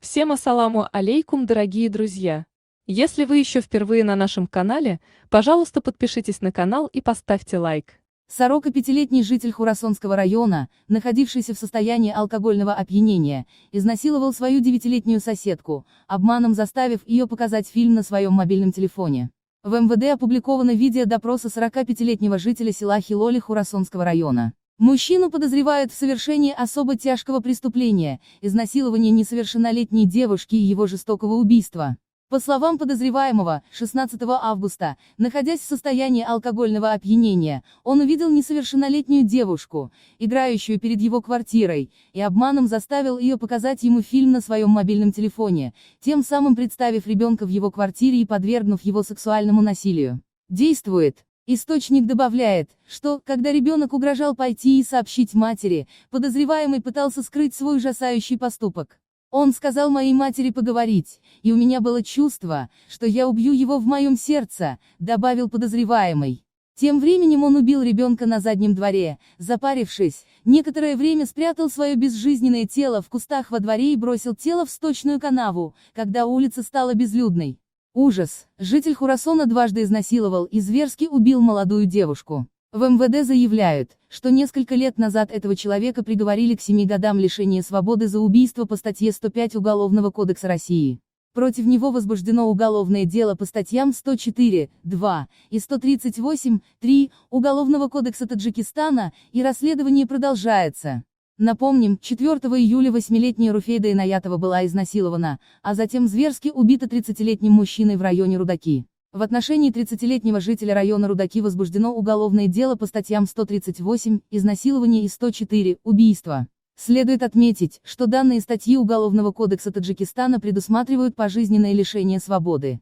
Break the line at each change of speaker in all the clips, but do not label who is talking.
Всем ассаламу алейкум, дорогие друзья! Если вы еще впервые на нашем канале, пожалуйста, подпишитесь на канал и поставьте лайк.
45-летний житель Хурасонского района, находившийся в состоянии алкогольного опьянения, изнасиловал свою 9-летнюю соседку, обманом заставив ее показать фильм на своем мобильном телефоне. В МВД опубликовано видео допроса 45-летнего жителя села Хилоли Хурасонского района. Мужчину подозревают в совершении особо тяжкого преступления, изнасилования несовершеннолетней девушки и его жестокого убийства. По словам подозреваемого, 16 августа, находясь в состоянии алкогольного опьянения, он увидел несовершеннолетнюю девушку, играющую перед его квартирой, и обманом заставил ее показать ему фильм на своем мобильном телефоне, тем самым представив ребенка в его квартире и подвергнув его сексуальному насилию. Действует. Источник добавляет, что, когда ребенок угрожал пойти и сообщить матери, подозреваемый пытался скрыть свой ужасающий поступок. Он сказал моей матери поговорить, и у меня было чувство, что я убью его в моем сердце, добавил подозреваемый. Тем временем он убил ребенка на заднем дворе, запарившись, некоторое время спрятал свое безжизненное тело в кустах во дворе и бросил тело в сточную канаву, когда улица стала безлюдной. Ужас! Житель Хурасона дважды изнасиловал и зверски убил молодую девушку. В МВД заявляют, что несколько лет назад этого человека приговорили к 7 годам лишения свободы за убийство по статье 105 Уголовного кодекса России. Против него возбуждено уголовное дело по статьям 104.2 и 138.3 Уголовного кодекса Таджикистана, и расследование продолжается. Напомним, 4 июля 8-летняя Руфейда Инаятова была изнасилована, а затем зверски убита 30-летним мужчиной в районе Рудаки. В отношении 30-летнего жителя района Рудаки возбуждено уголовное дело по статьям 138 «Изнасилование» и 104 «Убийство». Следует отметить, что данные статьи Уголовного кодекса Таджикистана предусматривают пожизненное лишение свободы.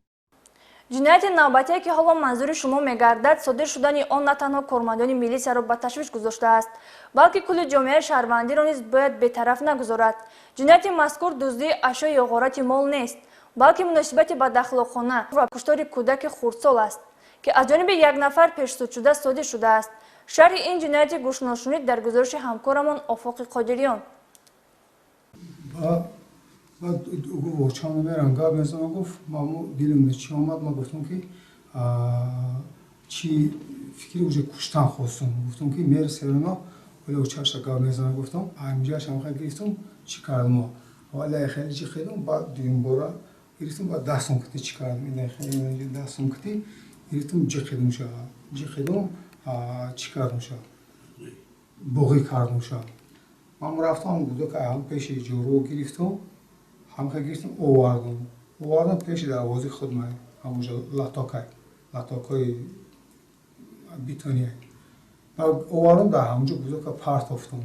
ҷинояти навбатие ки ҳоло манзури шумо мегардад содир шудани он на танҳо кормандони милисияро ба ташвиш гузоштааст, балки кулли ҷомеаи шаҳрвандиро низ бояд бетараф нагузорад. ҷинояти мазкур дуздии ашёи ё ғорати мол нест, балки муносибати бадахлоқона ва куштори кӯдаки хурдсол аст, ки аз ҷониби як нафар пешсудшуда содир шудааст. шарҳи ин ҷинояти гӯшнос шунид дар гузориши ҳамкорамон Офоқи Қодириён.
بعد چهارم میرم گاب میزنم گفت مامو دیلم چی آمد ما گفتم که چی فکری وجه کشتن خواستم گفتم که میر سرنا ولی او چهارش گاب میزنم گفتم اینجا شما خیلی گرفتم چی کردم ولی خیلی چی خیلی بعد دیدم بارا گرفتم بعد دستم کتی چی کردم این خیلی دستم کتی گرفتم جی خیلم شد جی خیلم چی کردم شد باقی کردم شد من رفتم بوده که هم پیش جورو گرفتم هم که گرفتم اووردم پیش دروازه خود من همونجا لاتاکای بیتانیه اووردم در همونجا بوده که پرت افتم